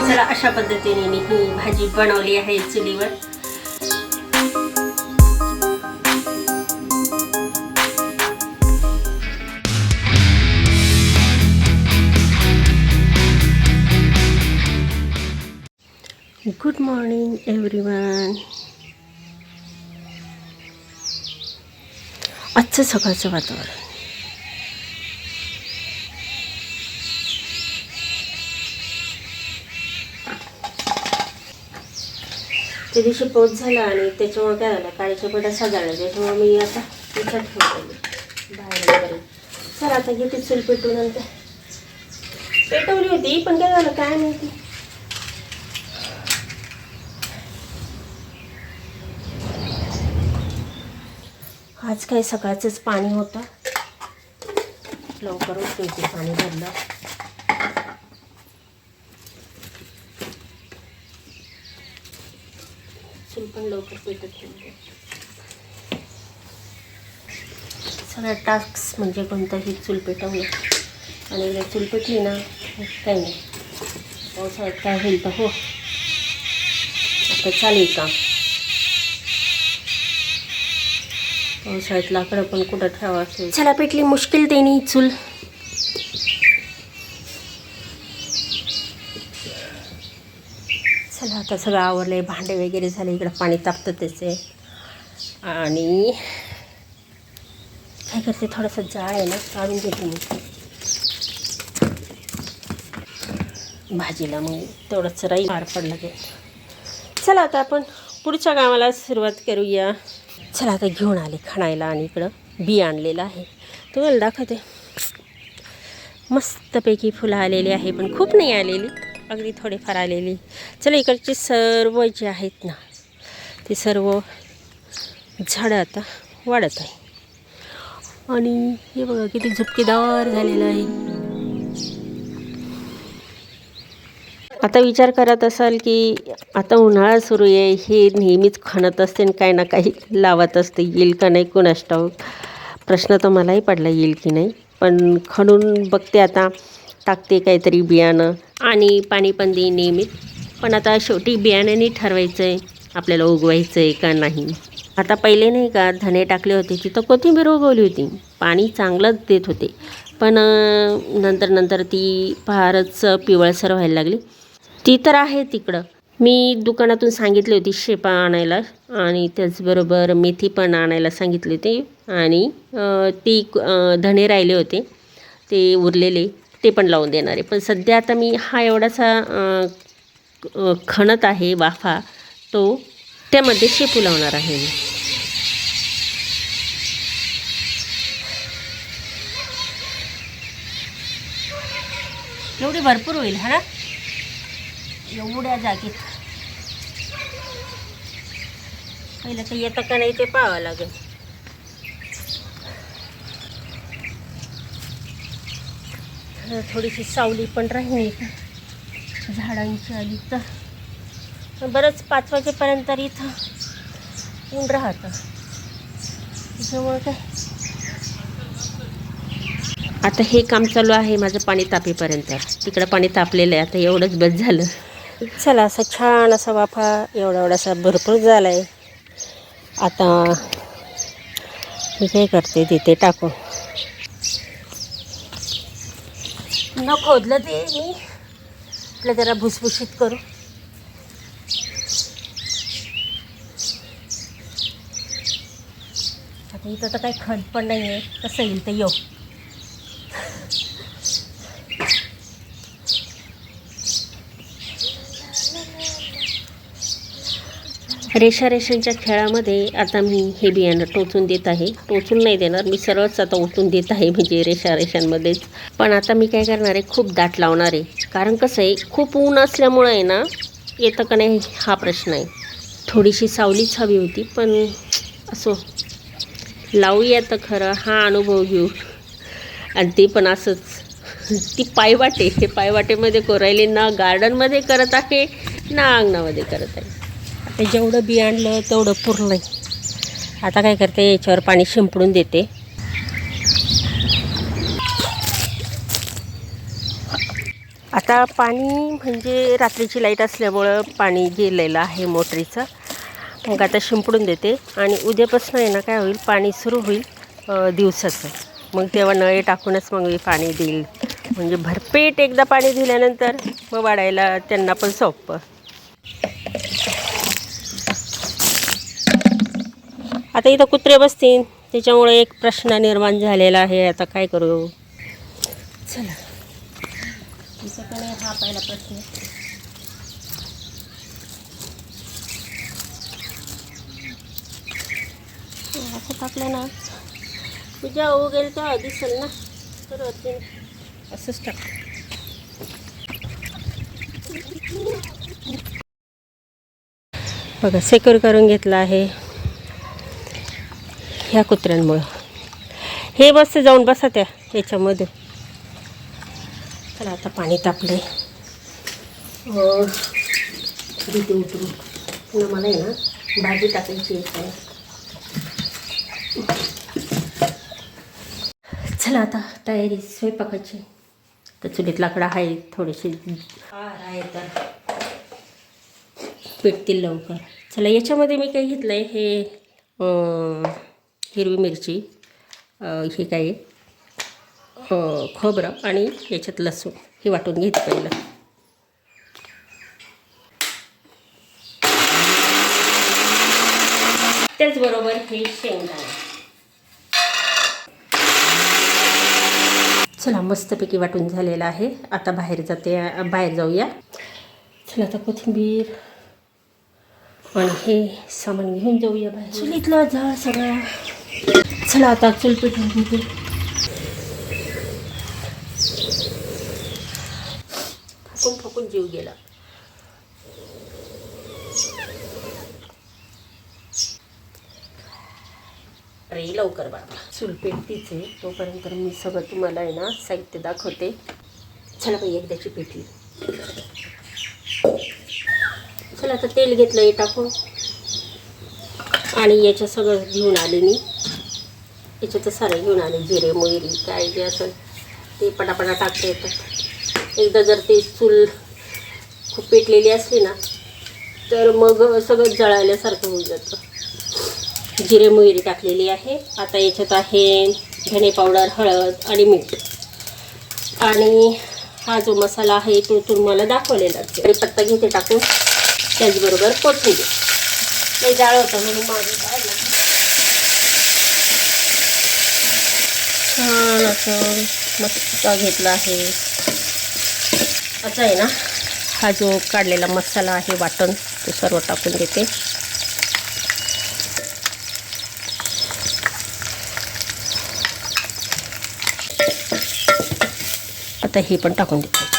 चला अशा पद्धतीने मी ही भाजी बनवली आहे चुलीवर. Good morning everyone. आजचं सकाळचं वातावरण त्या दिवशी पाऊस झाला आणि त्याच्यामुळे काय झालं, काळीच्या पेट्या सजाळल्या. त्याच्यामुळे मी आता इथं ठेवली बाहेर. सर आता घेते चूल पेटवून. नंतर पेटवली होती पण काय झालं काय माहिती. आज काही सकाळचंच पाणी होतं, लवकर उठते पाणी भरलं. चूल पण लवकर पेटत नाही. सगळ्या टास्क म्हणजे कोणताही चूल पेटवलं आणि एकदा चूल पेटली ना काही नाही. पावसाळ्यात काय होईल तर हो, आता चालेल काम. पावसाळ्यात लाकडं पण कुठं ठेवा असेल. चला पेटली मुश्किल देणी चूल. चला आता सगळं आवरलं आहे, भांडे वगैरे झाले. इकडं पाणी तापतं त्याचे. आणि काय करते, थोडासा जाळ आहे ना काढून घेते मी भाजीला, मग तेवढंच राई मार पडला ते. चला आता आपण पुढच्या कामाला सुरुवात करूया. चला आता घेऊन आले खणायला आणि इकडं बी आणलेलं आहे, तुम्हाला दाखवते. मस्तपैकी फुलं आलेली आहे, पण खूप नाही आलेली, अगदी थोडेफार आलेली. चला इकडचे सर्व जे आहेत ना ते सर्व झाडं आता वाढत आहे. आणि हे बघा किती झुपकेदार झालेलं आहे. आता विचार करत असाल की आता उन्हाळा सुरू आहे, हे नेहमीच खणत असते आणि काही ना काही लावत असते, येईल का नाही कोणास ठाऊक. प्रश्न तर मलाही पडला येईल की नाही, पण खणून बघते आता, टाकते काहीतरी बियाणं आणि पाणी पण देईन नेहमीच. पण आता शेवटी बियाण्याने ठरवायचं आहे आपल्याला उगवायचं आहे का नाही. आता पहिले नाही का धने टाकले होते, तिथं कोथिंबीर उगवली होती, पाणी चांगलंच देत होते. पण नंतर ती फारच पिवळसर व्हायला लागली. ती तर आहे तिकडं. मी दुकानातून सांगितली होती शेपा आणायला आणि त्याचबरोबर मेथी पण आणायला सांगितली होती. आणि ती धणे राहिले होते ते उरलेले, ते पण लावून देणार आहे. पण सध्या आता मी हा एवढासा खणत आहे वाफा, तो त्यामध्ये शेपू लावणार आहे मी. एवढी भरपूर होईल हा ना, एवढ्या जागेत. पहिलं तर येतं का नाही ते पाहावं लागेल. थोडीशी सावली पण राहील झाडांची आली तर बरंच 5 वाजेपर्यंत इथं ऊन राहतं. त्याच्यामुळे काय आता हे काम चालू आहे माझं पाणी तापेपर्यंत. तिकडं पाणी तापलेलं आहे, आता एवढंच बस झालं. चला असा छान असा वाफा एवढासा भरपूर झाला आहे. आता मी काय करते तिथे टाकू, न खोदलं ते मी आपलं जरा भुसभुशीत करू. आता इथं तर काही खत पण नाही आहे, कसं येईल तर येऊ. रेषांच्या खेळामध्ये आता मी हे बियाणं टोचून देत आहे. टोचून नाही देणार मी, सरळच आता ओतून देत आहे, म्हणजे रेषांमध्येच. पण आता मी काय करणार आहे, खूप दाट लावणार आहे. कारण कसं आहे, खूप ऊन असल्यामुळं आहे ना, येतं का नाही हा प्रश्न आहे. थोडीशी सावलीच हवी होती, पण असो लावूया तर खरं, हा अनुभव घेऊ. आणि ते पण असंच ती पायवाटे, हे पायवाटेमध्ये कोरायले ना, गार्डनमध्ये करत आहे ना अंगणामध्ये करत आहे. आता जेवढं बी आणलं तेवढं पुरलं आहे. आता काय करते, याच्यावर पाणी शिंपडून देते. आता पाणी म्हणजे रात्रीची लाईट असल्यामुळं पाणी गेलेलं आहे मोटरीचं. मग आता शिंपडून देते आणि उद्यापासून आहे ना काय होईल, पाणी सुरू होईल दिवसाचं. मग तेव्हा नळे टाकूनच मग मी पाणी देईल. म्हणजे भरपेट एकदा पाणी दिल्यानंतर मग वाढायला त्यांना पण सोपं. आता इथं कुत्रे बसतील त्याच्यामुळे एक प्रश्न निर्माण झालेला आहे. आता काय करू? चला, तुमच्याकडे हा पहिला प्रश्न. असं टाकलं ना, तुझ्या उगेल तेव्हा दिसेल ना, तर असंच टाक. बघा, सेक्युर करून घेतला आहे ह्या कुत्र्यांमुळं. हे बसते जाऊन बसा त्या याच्यामध्ये. चला, आता पाणी तापले. तिथे उतरू. पुन्हा मला आहे ना भाजी टाकायची आहे. चला, आता तयारी स्वयंपाकाची. तर चुलीत लाकडं आहे थोडीशी, आहे तर पेटतील लवकर. चला, याच्यामध्ये मी काय घेतलं आहे, हे हिरवी मिरची, हे काय खोबरं आणि याच्यात लसूण हे वाटून घेते पहिलं. त्याचबरोबर हे शेंगदाणे. चला, मस्तपैकी वाटून झालेलं आहे. आता बाहेर जाऊया. चला, आता कोथिंबीर आणि हे सामान घेऊन जाऊया बाहेर. चुलीतला जाळ सगळा. चला, आता चूल पेटवून घेते. फुकून फुकून जीव गेला. अरे लवकर बाबा, चूल पेटतीच आहे. तोपर्यंत मी सगळं तुम्हाला आहे ना साहित्य दाखवते. चला बाई, एकदाची पेटली. चला, आता तेल घेतलं आहे टाकून आणि याचं सगळं घेऊन आले मी. याच्याचं सारं घेऊन आले, जिरे मोहरी काय जे असेल ते पटापटा टाकता येतात. एकदा जर ते चूल खूप पेटलेली असली ना तर मग सगळं जळाल्यासारखं होऊन जातं. जिरे मोहरी टाकलेली आहे. आता याच्यात आहे धणे पावडर, हळद आणि मीठ. आणि हा जो मसाला आहे तो तुम्हाला दाखवलेलाच. कढीपत्ता घेते टाकून, त्याचबरोबर कोथिंबीर. ते जाळ होतं म्हणून माझं जाळलं. छान असं मस्त घेतलं आहे. आता आहे ना, हा जो काढलेला मसाला आहे वाटण, तो सर्व टाकून देते. आता हे पण टाकून देते.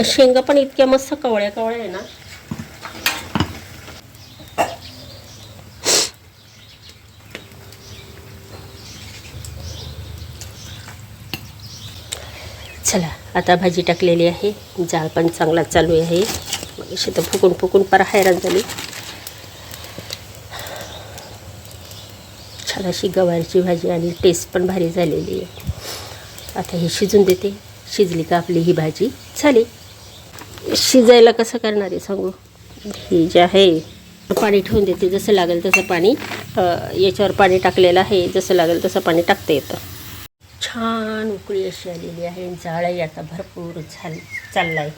शेंगा पण इतक्या मस्त कवळ्या कवळ्या आहे ना. चला, आता भाजी टाकलेली आहे. जाळ पण चांगला चालू आहे. मग तर फुकून फुकून पर हैराण झाली. छान अशी गवारची भाजी आणि टेस्ट पण भारी झालेली आहे. आता हे शिजून देते. शिजली का आपली ही भाजी झाली. शिजायला कसं करणार आहे सांगू. ही जे आहे पाणी ठेवून देते. जसं लागेल तसं पाणी, याच्यावर पाणी टाकलेलं आहे. जसं लागेल तसं पाणी टाकता येतं. छान उकळी अशी आलेली आहे. जाळही आता भरपूर चालला आहे.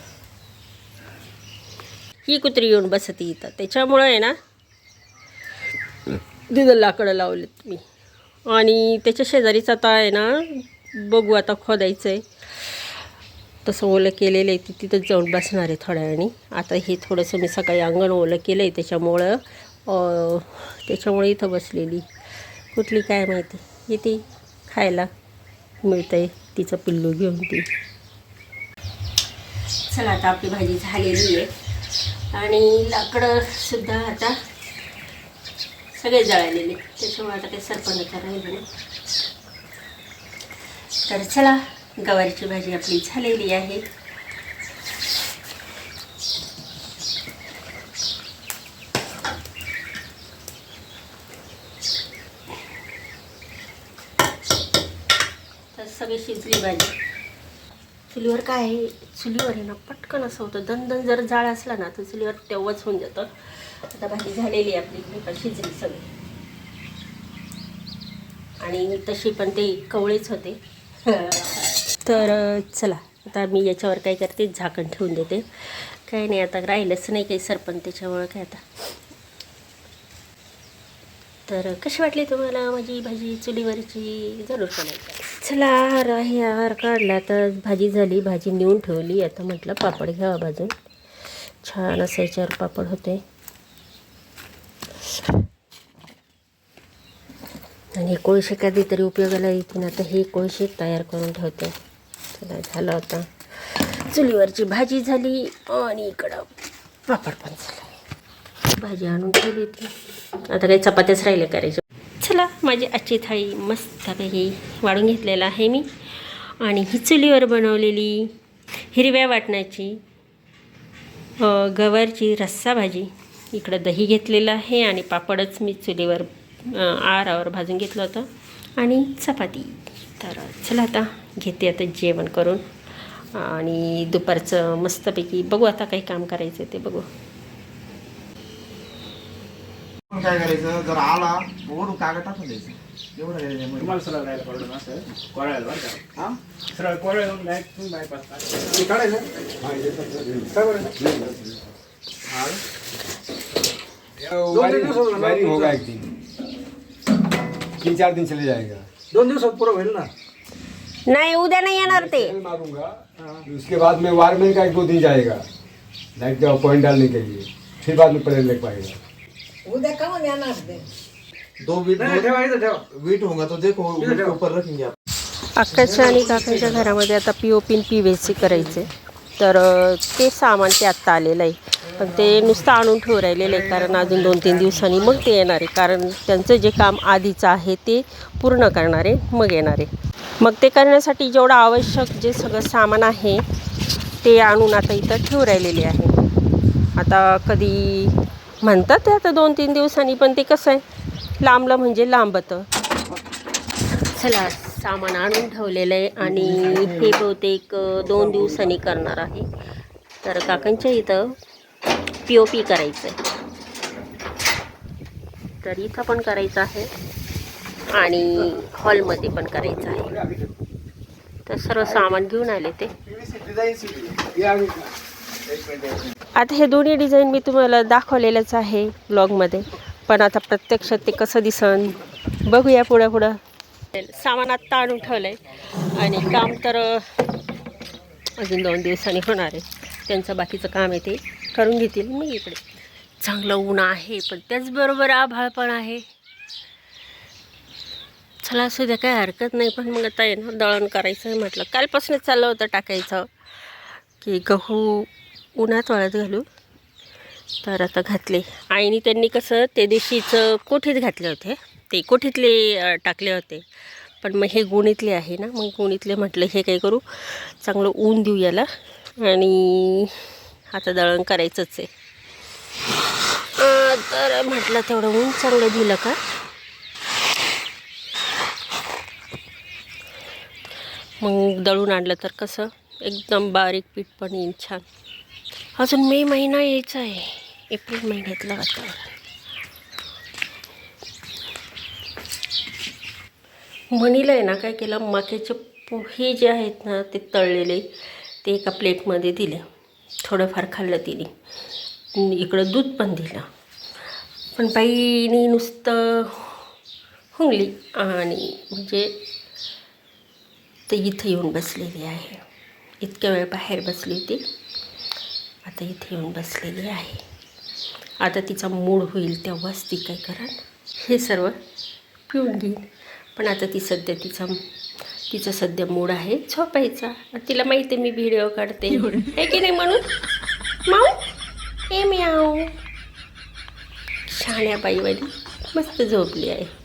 ही कुत्री येऊन बसती इथं, त्याच्यामुळं आहे ना तिथं लाकडं लावलेत मी. आणि त्याच्या शेजारीच आता आहे ना, बघू आता खोदायचं आहे. तसं ओलं केलेलं आहे, तिथंच जाऊन बसणार आहे थोड्या वेळाने. आता हे थोडंसं मी सकाळी अंगण ओलं केलं आहे, त्याच्यामुळे इथं बसलेली. कुठली काय माहिती, येते खायला मिळतं आहे तिचं पिल्लू घेऊन ती. चला, आता आपली भाजी झालेली आहे आणि लाकडंसुद्धा आता सगळे जळालेले, त्याच्यामुळे आता काही सरपणाचा राहिलं नाही. तर चला, गवारीची भाजी आपली झालेली आहे. तर सगळी शिजली भाजी. चुलीवर काय आहे, चुलीवर आहे ना पटकन असं होतं, दणदण जर जाळ असला ना तर चुलीवर तेव्हाच होऊन जातं. आता भाजी झालेली आहे आपली, पण शिजली सगळी. आणि तशी पण ते कवळेच होते. तर चला, आता मी याच्यावर काय करते, झाकण ठेवून देते. काही नाही, आता राहिलंच नाही काही सरपण, त्याच्यामुळं काय आता. तर कशी वाटली तुम्हाला माझी भाजी चुलीवरची, जरूर सांगायचं. चला, हार काढला, तर भाजी झाली, भाजी नेऊन ठेवली. आता म्हटलं पापड घ्यावा भाजून, छान असं याच्यावर पापड होते. आणि हे कोळशे कधीतरी उपयोगाला येतील. आता हे कोळशे तयार करून ठेवते. चला, झालं आता चुलीवरची भाजी झाली आणि इकडं पापड पण झाला. भाजी आणून ठेवली ती, आता काही चपात्याच राहिले करायचे. चला, माझी आजची थाळी मस्तपैकी वाढून घेतलेला आहे मी. आणि ही चुलीवर बनवलेली हिरव्या वाटणाची गवारची रस्सा भाजी, इकडं दही घेतलेलं आहे आणि पापडच मी चुलीवर आरावर भाजून घेतलं होतं आणि चपाती. तर चला, आता घेते आता जेवण करून. आणि दुपारचं मस्तपैकी बघू, आता काही काम करायचं ते बघू. काय करायचं, जर आला वरून कागद टाकून द्यायचं. एवढं तुम्हाला सरळ राहायला पडलं ना सर, कोळायला बरं का. हां, सरळ कोळायला डायरेक्ट तुम्ही बायपास ते काढायचं. वायरिंग होगा एक दिन, 3-4 दिन चले जाएगा. 2 दिवसात पुरं होईल ना. नाही, उद्या नाही येणार ते. मारूंगा, उसके बाद में वायरमैन का 1-2 दिन जाएगा लाइट का पॉइंट डालने के लिए, फिर बाद में पहले लग पाएगा. उद्या का येणार ते 2 वीट ठेवायचं ठेवा. वीट होगा तो देखो ऊपर रखेंगे आप. अक्काच्या आणि काकांच्या घरामध्ये आता POP PVC करायचे. तर ते सामान ते आत्ता आलेलं आहे, पण ते नुसतं आणून ठेवून राहिलेलं आहे, कारण अजून 2-3 दिवसांनी मग ते येणार आहे. कारण त्यांचं जे काम आधीचं आहे ते पूर्ण करणार आहे, मग येणार आहे. मग ते करण्यासाठी जेवढं आवश्यक जे सगळं सामान आहे ते आणून आता इथं ठेवून राहिलेले आहे. आता कधी म्हणतात ते आता 2-3 दिवसांनी, पण ते कसं आहे, लांबलं म्हणजे लांबतं. चला, सामान आणून ठेवलेलं आहे आणि हे बहुतेक 2 दिवसांनी करणार आहे. तर काकांच्या इथं POP करायचं आहे, तर इथं पण करायचं आहे आणि हॉलमध्ये पण करायचं आहे. तर सर्व सामान घेऊन आले ते. आता हे दोन्ही डिझाईन मी तुम्हाला दाखवलेलंच आहे ब्लॉगमध्ये, पण आता प्रत्यक्षात ते कसं दिसन बघूया पुढं. सामान आत्ता आणून ठेवलं आहे आणि काम तर अजून 2 दिवसांनी होणार आहे. त्यांचं बाकीचं काम आहे ते करून घेतील. मग इकडे चांगलं ऊन आहे, पण त्याचबरोबर आभाळ पण आहे. चला, असू द्या, काय हरकत नाही. पण मग आता आहे ना, दळण करायचं आहे म्हटलं. कालपासूनच चाललं होतं टाकायचं की गहू उन्हात वाळत घालू. तर आता घातले. आईने त्यांनी कसं ते दिवशीचं कोठीत घातले होते, ते कोठीतले टाकले होते. पण मग हे गुणीतले आहे ना, मग गुणीतले म्हटलं हे काय करू, चांगलं ऊन देऊ याला. आणि आता दळण करायचंच आहे. तर म्हटलं तेवढं ऊन चांगलं दिलं का मग दळून आणलं तर कसं एकदम बारीक पीठ पण येईल छान. अजून मे महिना यायचा आहे, एप्रिल महिन्यातलं वातावरण. म्हणीला आहे ना, काय केलं, मक्याचे पोहे जे आहेत ना ते तळलेले ते एका प्लेटमध्ये दिले. थोडंफार खाल्लं तिने, इकडं दूध पण दिलं. पण बाईनी नुसतं हुंगली आणि म्हणजे ते इथं येऊन बसलेली आहे. इतक्या वेळ बाहेर बसली होती, आता इथे येऊन बसलेली आहे. आता तिचा मूड होईल तेव्हाच ती काय करा हे सर्व पिऊन घेईल. पण आता ती सध्या तिचं सध्या मूड आहे झोपायचा. तिला माहिती आहे मी व्हिडिओ काढते आहे की नाही, म्हणून माऊ हे मी आऊ शाण्या बाईवाली मस्त झोपली आहे.